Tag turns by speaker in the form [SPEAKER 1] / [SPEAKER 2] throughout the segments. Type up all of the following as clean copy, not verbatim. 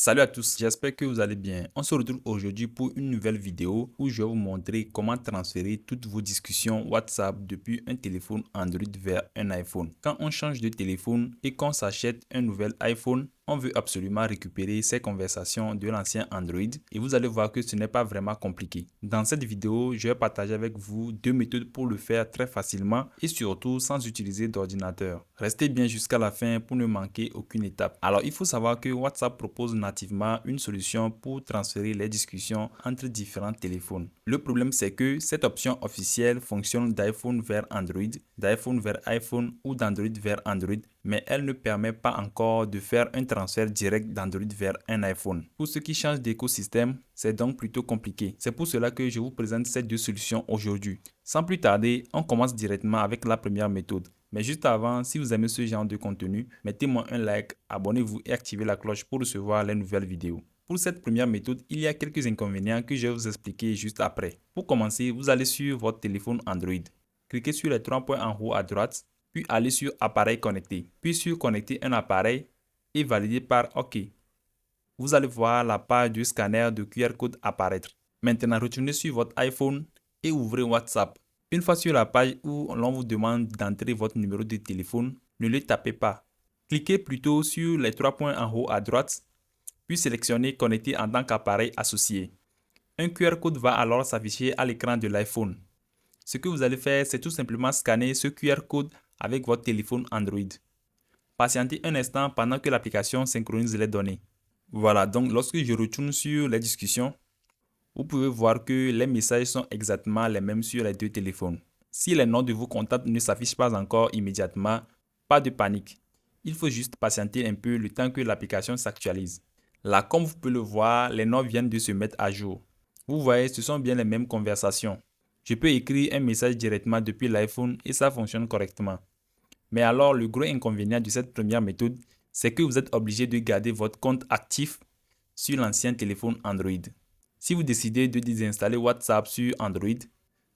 [SPEAKER 1] Salut à tous, j'espère que vous allez bien. On se retrouve aujourd'hui pour une nouvelle vidéo où je vais vous montrer comment transférer toutes vos discussions WhatsApp depuis un téléphone Android vers un iPhone. Quand on change de téléphone et qu'on s'achète un nouvel iPhone, on veut absolument récupérer ces conversations de l'ancien Android et vous allez voir que ce n'est pas vraiment compliqué. Dans cette vidéo, je vais partager avec vous deux méthodes pour le faire très facilement et surtout sans utiliser d'ordinateur. Restez bien jusqu'à la fin pour ne manquer aucune étape. Alors, il faut savoir que WhatsApp propose nativement une solution pour transférer les discussions entre différents téléphones. Le problème, c'est que cette option officielle fonctionne d'iPhone vers Android, d'iPhone vers iPhone ou d'Android vers Android, mais elle ne permet pas encore de faire un transfert direct d'Android vers un iPhone. Pour ceux qui changent d'écosystème, c'est donc plutôt compliqué. C'est pour cela que je vous présente ces deux solutions aujourd'hui. Sans plus tarder, on commence directement avec la première méthode. Mais juste avant, si vous aimez ce genre de contenu, mettez-moi un like, abonnez-vous et activez la cloche pour recevoir les nouvelles vidéos. Pour cette première méthode, il y a quelques inconvénients que je vais vous expliquer juste après. Pour commencer, vous allez sur votre téléphone Android. Cliquez sur les trois points en haut à droite, puis allez sur Appareil connecté, puis sur Connecter un appareil et valider par OK. Vous allez voir la page du scanner de QR code apparaître. Maintenant, retournez sur votre iPhone et ouvrez WhatsApp. Une fois sur la page où l'on vous demande d'entrer votre numéro de téléphone, ne le tapez pas. Cliquez plutôt sur les trois points en haut à droite, puis sélectionnez Connecter en tant qu'appareil associé. Un QR code va alors s'afficher à l'écran de l'iPhone. Ce que vous allez faire, c'est tout simplement scanner ce QR code avec votre téléphone Android. Patientez un instant pendant que l'application synchronise les données. Voilà, donc lorsque je retourne sur les discussions, vous pouvez voir que les messages sont exactement les mêmes sur les deux téléphones. Si les noms de vos contacts ne s'affichent pas encore immédiatement, pas de panique. Il faut juste patienter un peu le temps que l'application s'actualise. Là, comme vous pouvez le voir, les noms viennent de se mettre à jour. Vous voyez, ce sont bien les mêmes conversations. Je peux écrire un message directement depuis l'iPhone et ça fonctionne correctement. Mais alors, le gros inconvénient de cette première méthode, c'est que vous êtes obligé de garder votre compte actif sur l'ancien téléphone Android. Si vous décidez de désinstaller WhatsApp sur Android,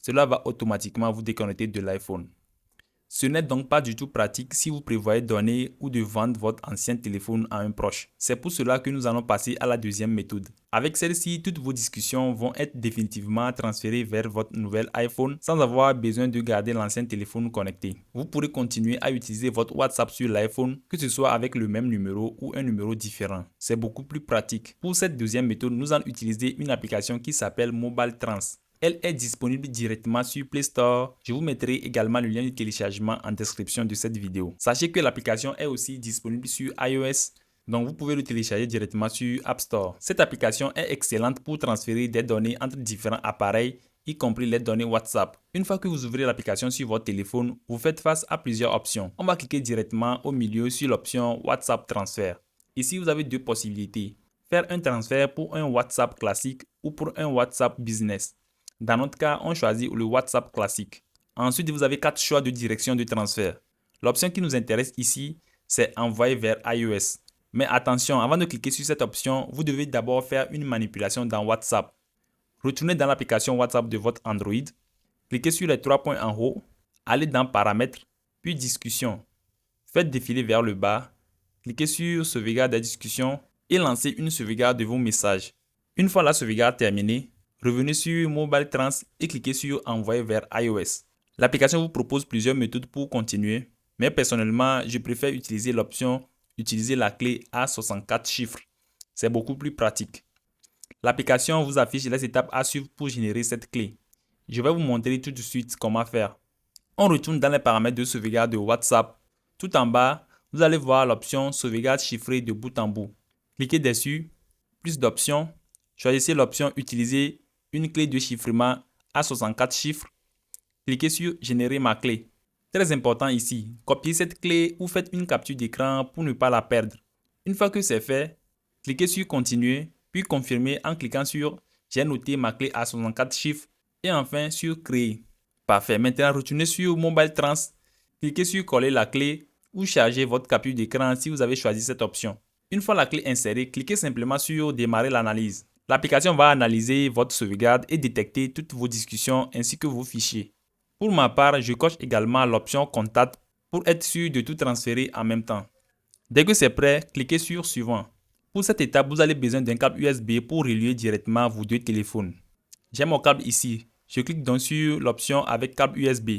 [SPEAKER 1] cela va automatiquement vous déconnecter de l'iPhone. Ce n'est donc pas du tout pratique si vous prévoyez de donner ou de vendre votre ancien téléphone à un proche. C'est pour cela que nous allons passer à la deuxième méthode. Avec celle-ci, toutes vos discussions vont être définitivement transférées vers votre nouvel iPhone sans avoir besoin de garder l'ancien téléphone connecté. Vous pourrez continuer à utiliser votre WhatsApp sur l'iPhone, que ce soit avec le même numéro ou un numéro différent. C'est beaucoup plus pratique. Pour cette deuxième méthode, nous allons utiliser une application qui s'appelle Mobile Trans. Elle est disponible directement sur Play Store. Je vous mettrai également le lien de téléchargement en description de cette vidéo. Sachez que l'application est aussi disponible sur iOS, donc vous pouvez le télécharger directement sur App Store. Cette application est excellente pour transférer des données entre différents appareils, y compris les données WhatsApp. Une fois que vous ouvrez l'application sur votre téléphone, vous faites face à plusieurs options. On va cliquer directement au milieu sur l'option WhatsApp Transfert. Ici, vous avez deux possibilités. Faire un transfert pour un WhatsApp classique ou pour un WhatsApp Business. Dans notre cas, on choisit le WhatsApp classique. Ensuite, vous avez 4 choix de direction de transfert. L'option qui nous intéresse ici, c'est envoyer vers iOS. Mais attention, avant de cliquer sur cette option, vous devez d'abord faire une manipulation dans WhatsApp. Retournez dans l'application WhatsApp de votre Android, cliquez sur les trois points en haut, allez dans Paramètres, puis Discussion. Faites défiler vers le bas, cliquez sur Sauvegarde des discussions et lancez une sauvegarde de vos messages. Une fois la sauvegarde terminée, revenez sur Mobile Trans et cliquez sur Envoyer vers iOS. L'application vous propose plusieurs méthodes pour continuer, mais personnellement, je préfère utiliser l'option Utiliser la clé à 64 chiffres. C'est beaucoup plus pratique. L'application vous affiche les étapes à suivre pour générer cette clé. Je vais vous montrer tout de suite comment faire. On retourne dans les paramètres de sauvegarde de WhatsApp. Tout en bas, vous allez voir l'option Sauvegarde chiffrée de bout en bout. Cliquez dessus, plus d'options. Choisissez l'option Utiliser une clé de chiffrement à 64 chiffres. Cliquez sur Générer ma clé. Très important ici, copiez cette clé ou faites une capture d'écran pour ne pas la perdre. Une fois que c'est fait, cliquez sur Continuer, puis Confirmer en cliquant sur J'ai noté ma clé à 64 chiffres et enfin sur Créer. Parfait, maintenant retournez sur Mobile Trans, cliquez sur Coller la clé ou charger votre capture d'écran si vous avez choisi cette option. Une fois la clé insérée, cliquez simplement sur Démarrer l'analyse. L'application va analyser votre sauvegarde et détecter toutes vos discussions ainsi que vos fichiers. Pour ma part, je coche également l'option Contact pour être sûr de tout transférer en même temps. Dès que c'est prêt, cliquez sur Suivant. Pour cette étape, vous avez besoin d'un câble USB pour relier directement vos deux téléphones. J'ai mon câble ici. Je clique donc sur l'option avec câble USB.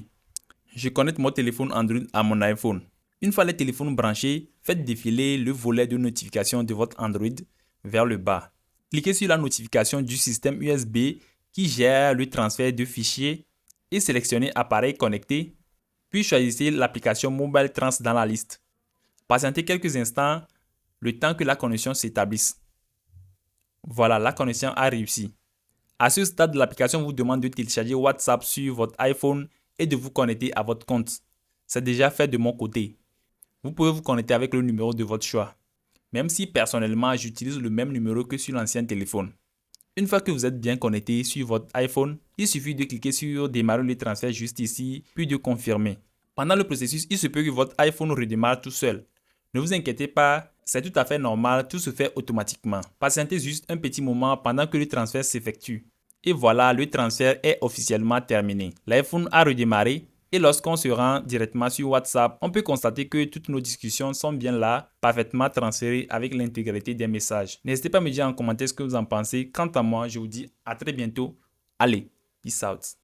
[SPEAKER 1] Je connecte mon téléphone Android à mon iPhone. Une fois les téléphones branchés, faites défiler le volet de notification de votre Android vers le bas. Cliquez sur la notification du système USB qui gère le transfert de fichiers et sélectionnez Appareil connecté, puis choisissez l'application Mobile Trans dans la liste. Patientez quelques instants, le temps que la connexion s'établisse. Voilà, la connexion a réussi. À ce stade, l'application vous demande de télécharger WhatsApp sur votre iPhone et de vous connecter à votre compte. C'est déjà fait de mon côté. Vous pouvez vous connecter avec le numéro de votre choix, même si personnellement j'utilise le même numéro que sur l'ancien téléphone. Une fois que vous êtes bien connecté sur votre iPhone, il suffit de cliquer sur démarrer le transfert juste ici, puis de confirmer. Pendant le processus, il se peut que votre iPhone redémarre tout seul. Ne vous inquiétez pas, c'est tout à fait normal, tout se fait automatiquement. Patientez juste un petit moment pendant que le transfert s'effectue. Et voilà, le transfert est officiellement terminé. L'iPhone a redémarré et lorsqu'on se rend directement sur WhatsApp, on peut constater que toutes nos discussions sont bien là, parfaitement transférées avec l'intégralité des messages. N'hésitez pas à me dire en commentaire ce que vous en pensez. Quant à moi, je vous dis à très bientôt. Allez, peace out.